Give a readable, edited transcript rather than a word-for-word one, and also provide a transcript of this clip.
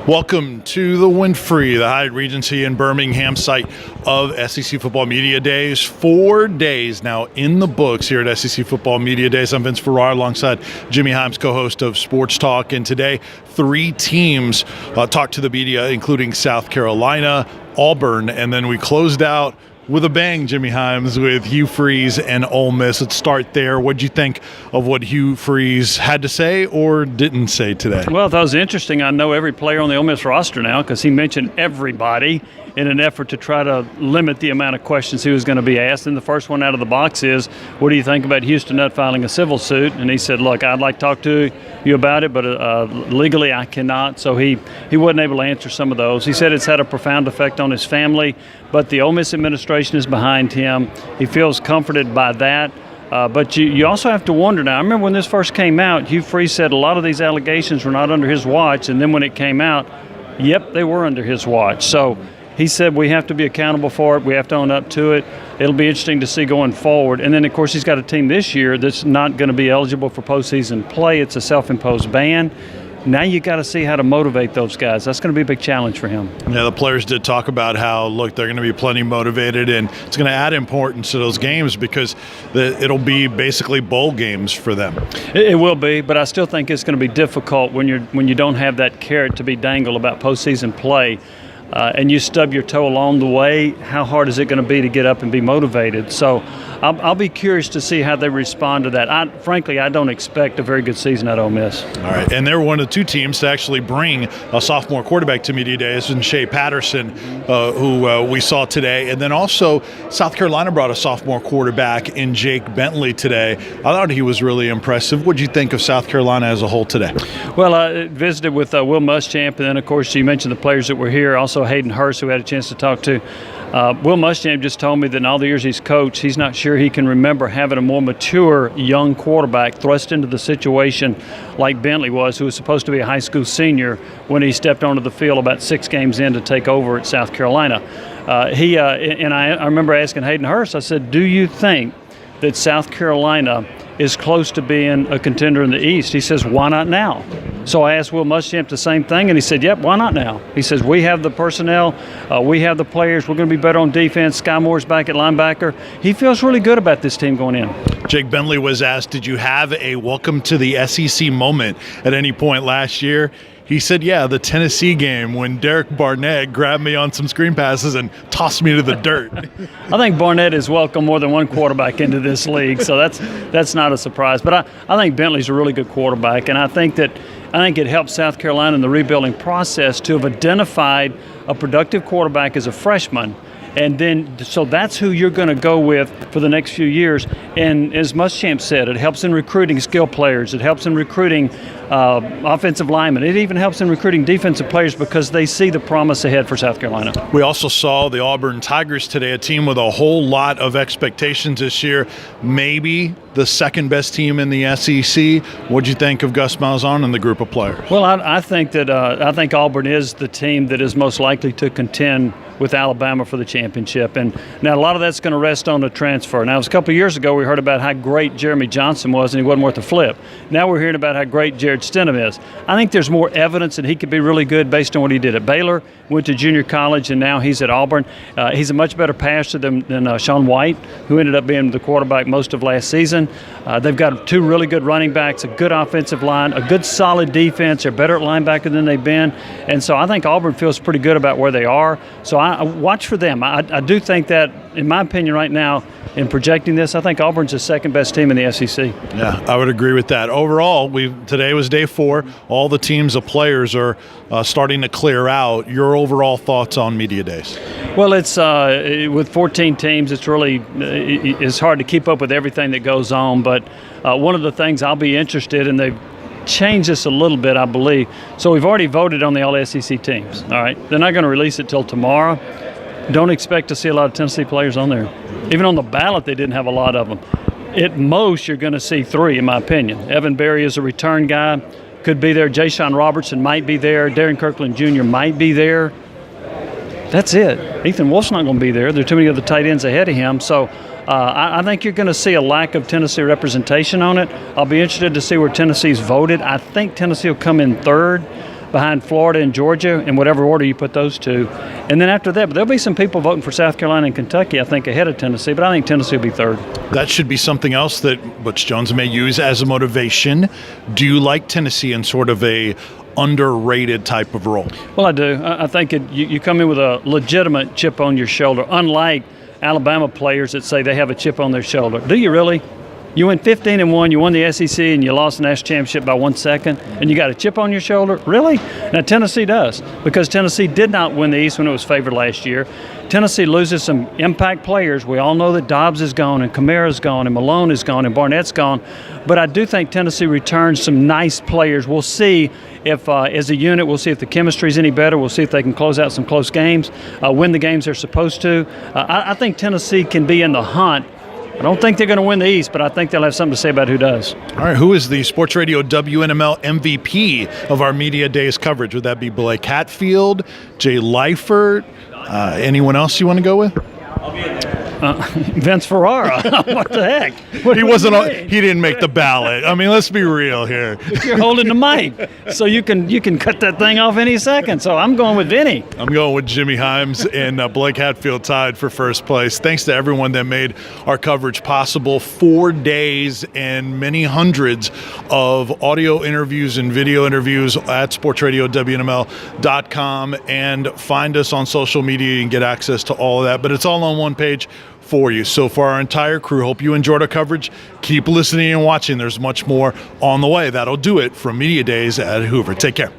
Welcome to the Winfrey, the Hyatt Regency in Birmingham site of SEC Football Media Days. 4 days now in the books here at SEC Football Media Days. I'm Vince Ferrara alongside Jimmy Hyams, co-host of Sports Talk. And today, 3 teams talked to the media, including South Carolina, Auburn, and then we closed out with a bang, Jimmy Hyams, with Hugh Freeze and Ole Miss. Let's start there. What'd you think of what Hugh Freeze had to say or didn't say today? Well, that was interesting. I know every player on the Ole Miss roster now because he mentioned everybody in an effort to try to limit the amount of questions he was going to be asked. And the first one out of the box is, what do you think about Houston Nutt filing a civil suit? And he said, look, I'd like to talk to you about it, but legally I cannot. So he wasn't able to answer some of those. He said it's had a profound effect on his family, but the Ole Miss administration is behind him. He feels comforted by that. But you also have to wonder now. I remember when this first came out, Hugh Freeze said a lot of these allegations were not under his watch. And then when it came out, yep, they were under his watch. So he said we have to be accountable for it. We have to own up to it. It'll be interesting to see going forward. And then, of course, he's got a team this year that's not going to be eligible for postseason play. It's a self-imposed ban. Now you got to see how to motivate those guys. That's going to be a big challenge for him. Yeah, the players did talk about how, look, they're going to be plenty motivated, and it's going to add importance to those games because it'll be basically bowl games for them. It will be, but I still think it's going to be difficult when you don't have that carrot to be dangled about postseason play. And you stub your toe along the way, how hard is it going to be to get up and be motivated? So I'll be curious to see how they respond to that. Frankly, I don't expect a very good season at Ole Miss. All right, and they're one of the 2 teams to actually bring a sophomore quarterback to Media Days, and Shea Patterson, who we saw today. And then also South Carolina brought a sophomore quarterback in Jake Bentley today. I thought he was really impressive. What did you think of South Carolina as a whole today? Well, I visited with Will Muschamp, and then, of course, you mentioned the players that were here. Also Hayden Hurst, who I had a chance to talk to. Will Muschamp just told me that in all the years he's coached, he's not sure he can remember having a more mature young quarterback thrust into the situation like Bentley was, who was supposed to be a high school senior when he stepped onto the field about 6 games in to take over at South Carolina. I remember asking Hayden Hurst, I said, do you think that South Carolina is close to being a contender in the East? He says, why not now? So I asked Will Muschamp the same thing, and he said, yep, why not now? He says, we have the personnel, we have the players, we're going to be better on defense. Sky Moore's back at linebacker. He feels really good about this team going in. Jake Bentley was asked, did you have a welcome to the SEC moment at any point last year? He said, yeah, the Tennessee game when Derek Barnett grabbed me on some screen passes and tossed me to the dirt. I think Barnett has welcomed more than one quarterback into this league, so that's not a surprise. But I think Bentley's a really good quarterback, and I think it helps South Carolina in the rebuilding process to have identified a productive quarterback as a freshman. And then, so that's who you're going to go with for the next few years. And as Muschamp said, it helps in recruiting skill players. It helps in recruiting offensive linemen. It even helps in recruiting defensive players because they see the promise ahead for South Carolina. We also saw the Auburn Tigers today, a team with a whole lot of expectations this year. Maybe the second best team in the SEC. What'd you think of Gus Malzahn and the group of players? Well, I think that Auburn is the team that is most likely to contend with Alabama for the championship. And now a lot of that's going to rest on the transfer. Now, it was a couple of years ago we heard about how great Jeremy Johnson was and he wasn't worth a flip. Now we're hearing about how great Jared Stidham is. I think there's more evidence that he could be really good based on what he did at Baylor, went to junior college, and now he's at Auburn. He's a much better passer than Sean White, who ended up being the quarterback most of last season. They've got 2 really good running backs, a good offensive line, a good solid defense. They're better at linebacker than they've been. And so I think Auburn feels pretty good about where they are. So I watch for them. I do think that, in my opinion right now, in projecting this, I think Auburn's the second best team in the SEC. Yeah, I would agree with that. Overall, today was day 4. All the teams of players are starting to clear out. Your overall thoughts on Media Days? Well, it's with 14 teams, it's hard to keep up with everything that goes on. But one of the things I'll be interested in, they've changed this a little bit, I believe. So we've already voted on the All-SEC teams. All right, they're not going to release it till tomorrow. Don't expect to see a lot of Tennessee players on there. Even on the ballot, they didn't have a lot of them. At most, you're going to see 3, in my opinion. Evan Berry is a return guy, could be there. Ja'Shawn Robertson might be there. Darren Kirkland Jr. might be there. That's it. Ethan Wolf's not going to be there. There are too many other tight ends ahead of him. So I think you're going to see a lack of Tennessee representation on it. I'll be interested to see where Tennessee's voted. I think Tennessee will come in third. behind Florida and Georgia, in whatever order you put those two. And then after that, but there'll be some people voting for South Carolina and Kentucky, I think, ahead of Tennessee, but I think Tennessee will be third. That should be something else that Butch Jones may use as a motivation. Do you like Tennessee in sort of a underrated type of role? Well, I do. I think you come in with a legitimate chip on your shoulder, unlike Alabama players that say they have a chip on their shoulder. Do you really? You went 15-1, you won the SEC, and you lost the national championship by 1 second, and you got a chip on your shoulder? Really? Now, Tennessee does, because Tennessee did not win the East when it was favored last year. Tennessee loses some impact players. We all know that Dobbs is gone, and Kamara's gone, and Malone is gone, and Barnett's gone. But I do think Tennessee returns some nice players. We'll see if, as a unit, we'll see if the chemistry is any better. We'll see if they can close out some close games, win the games they're supposed to. I think Tennessee can be in the hunt. I don't think they're going to win the East, but I think they'll have something to say about who does. All right, who is the Sports Radio WNML MVP of our Media Days coverage? Would that be Blake Hatfield, Jay Leifert, anyone else you want to go with? Vince Ferrara. What the heck? He didn't make the ballot. I mean, let's be real here. You're holding the mic, so you can cut that thing off any second. So I'm going with Vinny. I'm going with Jimmy Hyams, and Blake Hatfield tied for first place. Thanks to everyone that made our coverage possible. 4 days and many hundreds of audio interviews and video interviews at sportsradiowwnml.com, and find us on social media and get access to all of that. But it's all on one page for you. So for our entire crew, hope you enjoyed our coverage. Keep listening and watching. There's much more on the way. That'll do it from Media Days at Hoover. Take care.